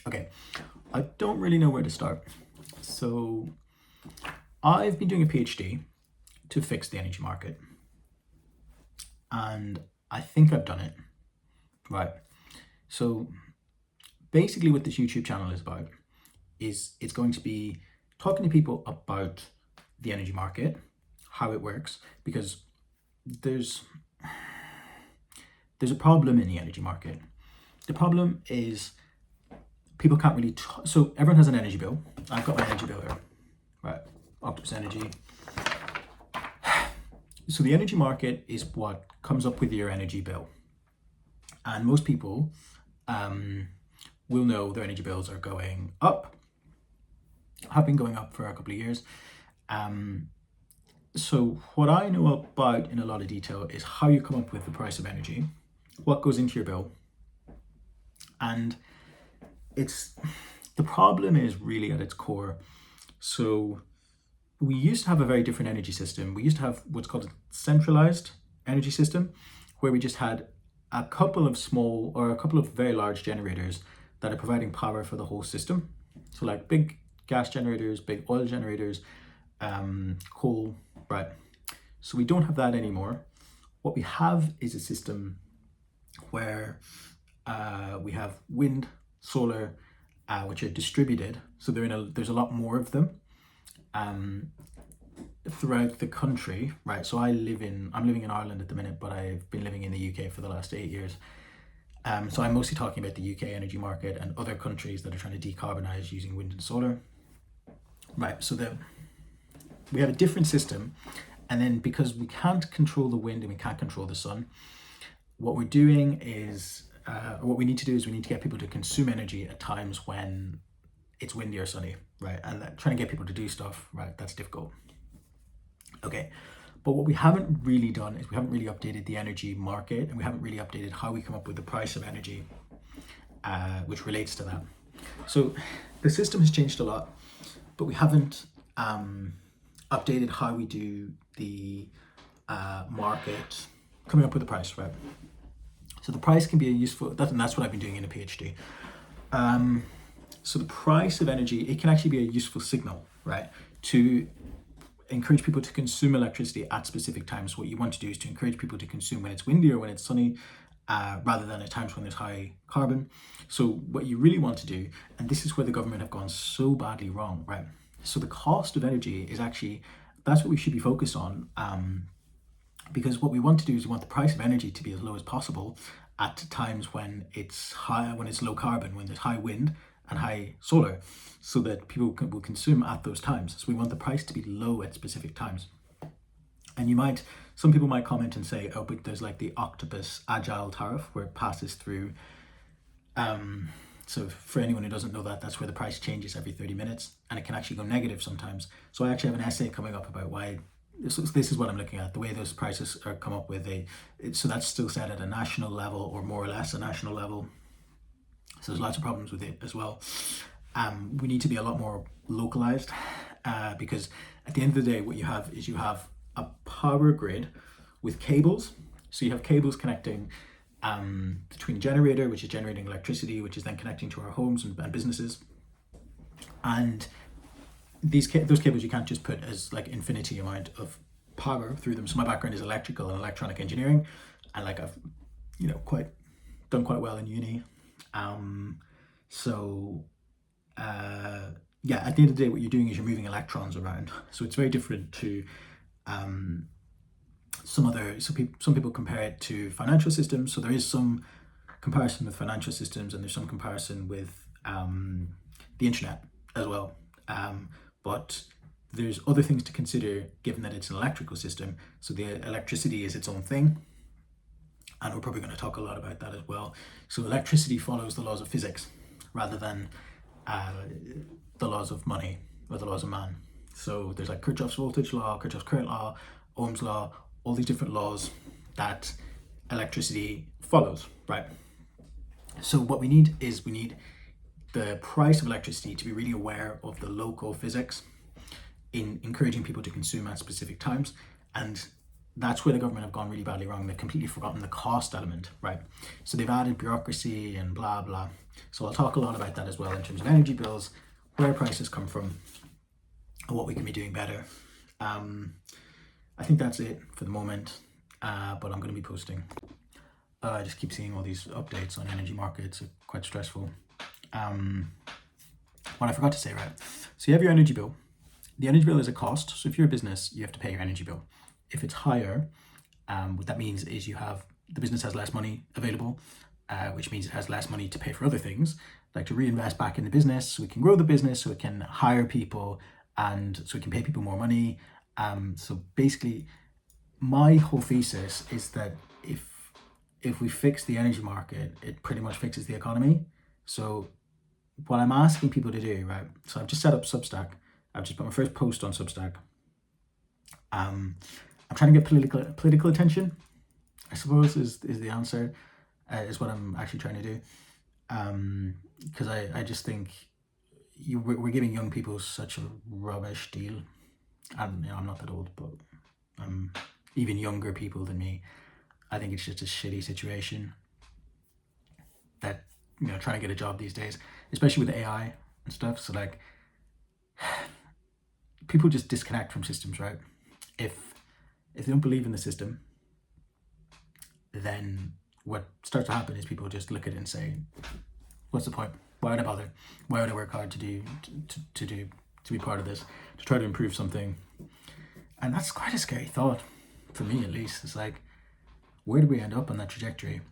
Okay, I don't really know where to start. So I've been doing a PhD to fix the energy market, and I think I've done it. Right. So basically what this YouTube channel is about is it's going to be talking to people about the energy market, how it works, because there's a problem in the energy market. The problem is people can't really so everyone has an energy bill. I've got my energy bill here, right? Octopus Energy. So the energy market is what comes up with your energy bill, and most people will know their energy bills are going up, have been going up for a couple of years. So what I know about in a lot of detail is how you come up with the price of energy, what goes into your bill, and it's the problem is really at its core. So we used to have a very different energy system. We used to have what's called a centralized energy system, where we just had a couple of small or a couple of very large generators that are providing power for the whole system. So like big gas generators, big oil generators, coal, right? So we don't have that anymore. What we have is a system where we have wind, solar, which are distributed. So there's a lot more of them throughout the country, right? So I'm living in Ireland at the minute, but I've been living in the UK for the last 8 years. So I'm mostly talking about the UK energy market and other countries that are trying to decarbonize using wind and solar. Right, so we have a different system, and then because we can't control the wind and we can't control the sun, what we're doing is, what we need to do is we need to get people to consume energy at times when it's windy or sunny, right? And trying to get people to do stuff, right, that's difficult. Okay, but what we haven't really done is we haven't really updated the energy market, and we haven't really updated how we come up with the price of energy, which relates to that. So the system has changed a lot, but we haven't updated how we do the market coming up with the price, right? So the price can be a useful, and that's what I've been doing in a PhD. So the price of energy, it can actually be a useful signal, right? To encourage people to consume electricity at specific times. What you want to do is to encourage people to consume when it's windy or when it's sunny, rather than at times when there's high carbon. So what you really want to do, and this is where the government have gone so badly wrong, right? So the cost of energy is actually, that's what we should be focused on, because what we want to do is we want the price of energy to be as low as possible at times when it's high, when it's low carbon, when there's high wind and high solar, so that people will consume at those times. So we want the price to be low at specific times. And some people might comment and say, oh, but there's like the octopus agile tariff where it passes through. So for anyone who doesn't know that, that's where the price changes every 30 minutes, and it can actually go negative sometimes. So I actually have an essay coming up about why, this is what I'm looking at, the way those prices are come up with. So that's still set at a national level, or more or less a national level. So there's lots of problems with it as well. We need to be a lot more localized, because at the end of the day, what you have is you have a power grid with cables. So you have cables connecting between a generator, which is generating electricity, which is then connecting to our homes and businesses. And those cables you can't just put as like infinity amount of power through them. So my background is electrical and electronic engineering, and like I've done quite well in uni. Yeah, at the end of the day, what you're doing is you're moving electrons around. So it's very different to some people compare it to financial systems. So there is some comparison with financial systems, and there's some comparison with the internet as well. But there's other things to consider, given that it's an electrical system. So the electricity is its own thing, and we're probably going to talk a lot about that as well. So electricity follows the laws of physics rather than the laws of money or the laws of man. So there's like Kirchhoff's voltage law, Kirchhoff's current law, Ohm's law, all these different laws that electricity follows, right? So what we need is the price of electricity to be really aware of the local physics in encouraging people to consume at specific times. And that's where the government have gone really badly wrong. They've completely forgotten the cost element, right? So they've added bureaucracy and blah, blah. So I'll talk a lot about that as well in terms of energy bills, where prices come from, and what we can be doing better. I think that's it for the moment, but I'm going to be posting. I just keep seeing all these updates on energy markets. It's quite stressful. What I forgot to say, right? So you have your energy bill. The energy bill is a cost. So if you're a business, you have to pay your energy bill. If it's higher, what that means is the business has less money available, which means it has less money to pay for other things, like to reinvest back in the business so we can grow the business, so it can hire people, and so we can pay people more money. So basically, my whole thesis is that if we fix the energy market, it pretty much fixes the economy. So what I'm asking people to do, right? So I've just set up Substack. I've just put my first post on Substack. I'm trying to get political attention, I suppose is the answer, is what I'm actually trying to do. Because I just think we're giving young people such a rubbish deal. And I'm not that old, but even younger people than me, I think it's just a shitty situation that, trying to get a job these days, especially with AI and stuff. So like, people just disconnect from systems, right? If they don't believe in the system, then what starts to happen is people just look at it and say, what's the point? Why would I bother? Why would I work hard to be part of this, to try to improve something? And that's quite a scary thought, for me at least. It's like, where do we end up on that trajectory?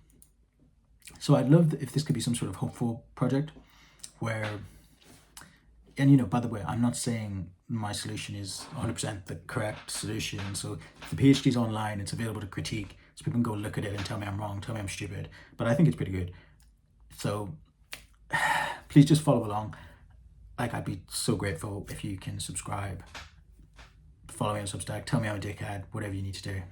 So I'd love if this could be some sort of hopeful project where, and by the way, I'm not saying my solution is 100% the correct solution. So if the PhD's online, it's available to critique, so people can go look at it and tell me I'm wrong, tell me I'm stupid. But I think it's pretty good. So please just follow along. Like, I'd be so grateful if you can subscribe, follow me on Substack, tell me I'm a dickhead, whatever you need to do.